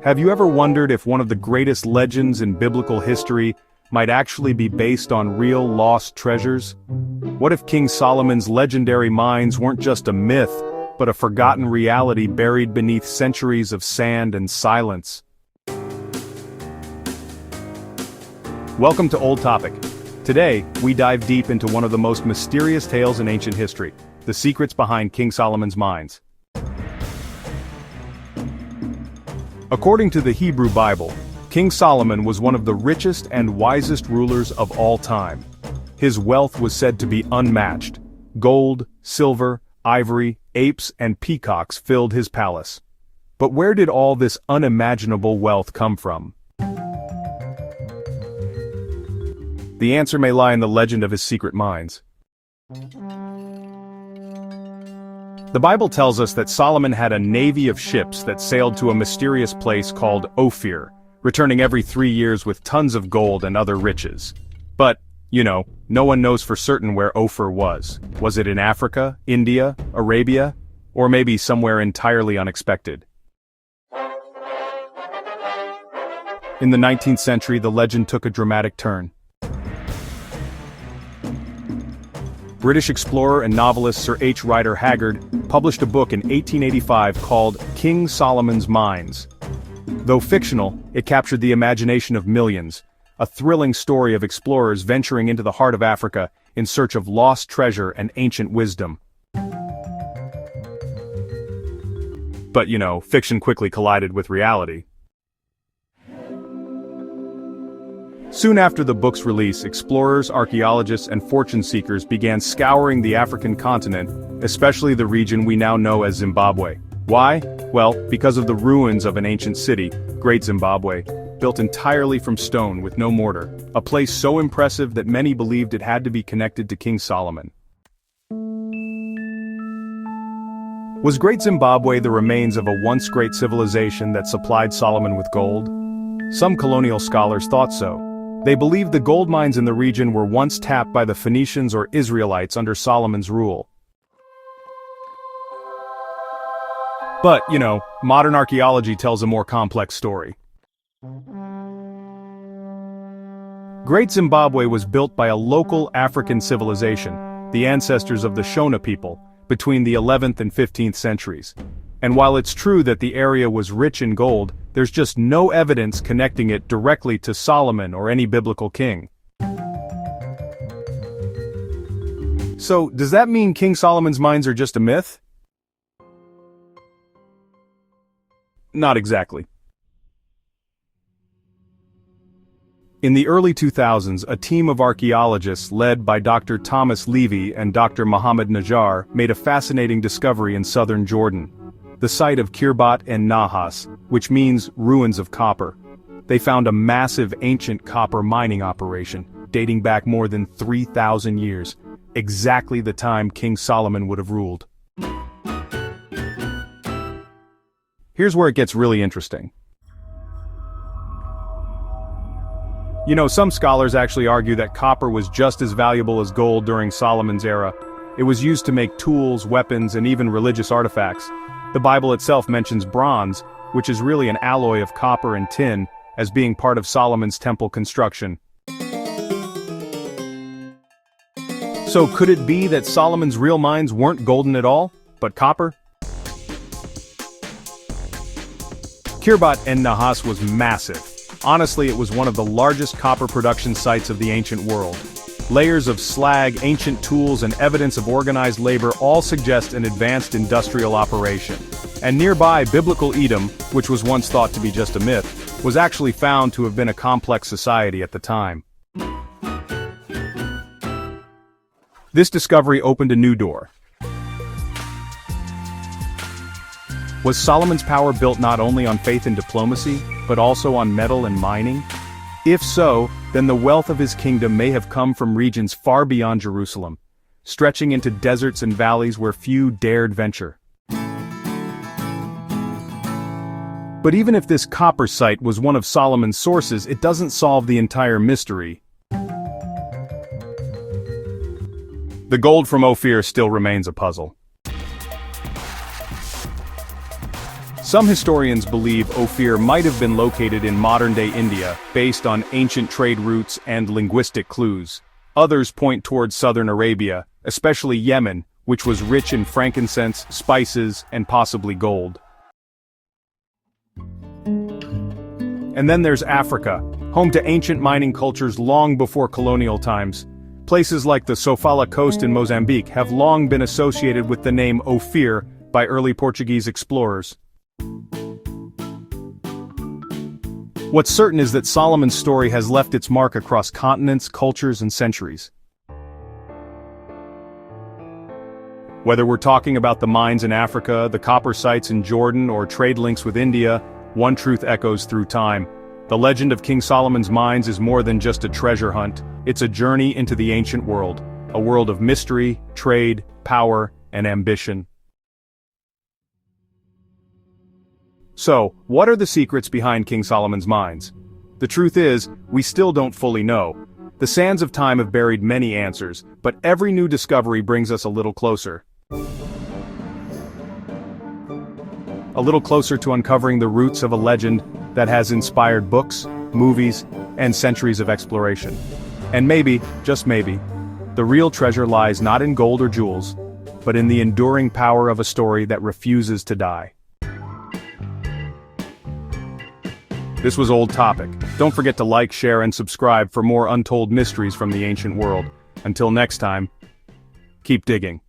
Have you ever wondered if one of the greatest legends in biblical history might actually be based on real lost treasures? What if King Solomon's legendary mines weren't just a myth, but a forgotten reality buried beneath centuries of sand and silence? Welcome to Old Topic. Today, we dive deep into one of the most mysterious tales in ancient history, the secrets behind King Solomon's mines. According to the Hebrew Bible, King Solomon was one of the richest and wisest rulers of all time. His wealth was said to be unmatched. Gold, silver, ivory, apes, and peacocks filled his palace. But where did all this unimaginable wealth come from? The answer may lie in the legend of his secret mines. The Bible tells us that Solomon had a navy of ships that sailed to a mysterious place called Ophir, returning every 3 years with tons of gold and other riches. But, no one knows for certain where Ophir was. Was it in Africa, India, Arabia, or maybe somewhere entirely unexpected? In the 19th century, the legend took a dramatic turn. British explorer and novelist Sir H. Rider Haggard published a book in 1885 called King Solomon's Mines. Though fictional, it captured the imagination of millions, a thrilling story of explorers venturing into the heart of Africa in search of lost treasure and ancient wisdom. But fiction quickly collided with reality. Soon after the book's release, explorers, archaeologists, and fortune seekers began scouring the African continent, especially the region we now know as Zimbabwe. Why? Well, because of the ruins of an ancient city, Great Zimbabwe, built entirely from stone with no mortar, a place so impressive that many believed it had to be connected to King Solomon. Was Great Zimbabwe the remains of a once great civilization that supplied Solomon with gold? Some colonial scholars thought so. They believed the gold mines in the region were once tapped by the Phoenicians or Israelites under Solomon's rule. But, modern archaeology tells a more complex story. Great Zimbabwe was built by a local African civilization, the ancestors of the Shona people, between the 11th and 15th centuries. And while it's true that the area was rich in gold, there's just no evidence connecting it directly to Solomon or any biblical king. So, does that mean King Solomon's mines are just a myth? Not exactly. In the early 2000s, a team of archaeologists led by Dr. Thomas Levy and Dr. Mohammed Najjar made a fascinating discovery in southern Jordan, the site of Khirbat and Nahas, which means ruins of copper. They found a massive ancient copper mining operation, dating back more than 3,000 years, exactly the time King Solomon would have ruled. Here's where it gets really interesting. Some scholars actually argue that copper was just as valuable as gold during Solomon's era. It was used to make tools, weapons, and even religious artifacts. The Bible itself mentions bronze, which is really an alloy of copper and tin, as being part of Solomon's temple construction. So could it be that Solomon's real mines weren't golden at all, but copper? Khirbat and Nahas was massive. Honestly, it was one of the largest copper production sites of the ancient world. Layers of slag, ancient tools, and evidence of organized labor all suggest an advanced industrial operation. And nearby, biblical Edom, which was once thought to be just a myth, was actually found to have been a complex society at the time. This discovery opened a new door. Was Solomon's power built not only on faith and diplomacy, but also on metal and mining? If so, then the wealth of his kingdom may have come from regions far beyond Jerusalem, stretching into deserts and valleys where few dared venture. But even if this copper site was one of Solomon's sources, it doesn't solve the entire mystery. The gold from Ophir still remains a puzzle. Some historians believe Ophir might have been located in modern-day India, based on ancient trade routes and linguistic clues. Others point towards southern Arabia, especially Yemen, which was rich in frankincense, spices, and possibly gold. And then there's Africa, home to ancient mining cultures long before colonial times. Places like the Sofala coast in Mozambique have long been associated with the name Ophir by early Portuguese explorers. What's certain is that Solomon's story has left its mark across continents, cultures, and centuries. Whether we're talking about the mines in Africa, the copper sites in Jordan, or trade links with India, one truth echoes through time. The legend of King Solomon's mines is more than just a treasure hunt. It's a journey into the ancient world, a world of mystery, trade, power, and ambition. So, what are the secrets behind King Solomon's mines? The truth is, we still don't fully know. The sands of time have buried many answers, but every new discovery brings us a little closer. A little closer to uncovering the roots of a legend that has inspired books, movies, and centuries of exploration. And maybe, just maybe, the real treasure lies not in gold or jewels, but in the enduring power of a story that refuses to die. This was Old Topic. Don't forget to like, share, and subscribe for more untold mysteries from the ancient world. Until next time, keep digging.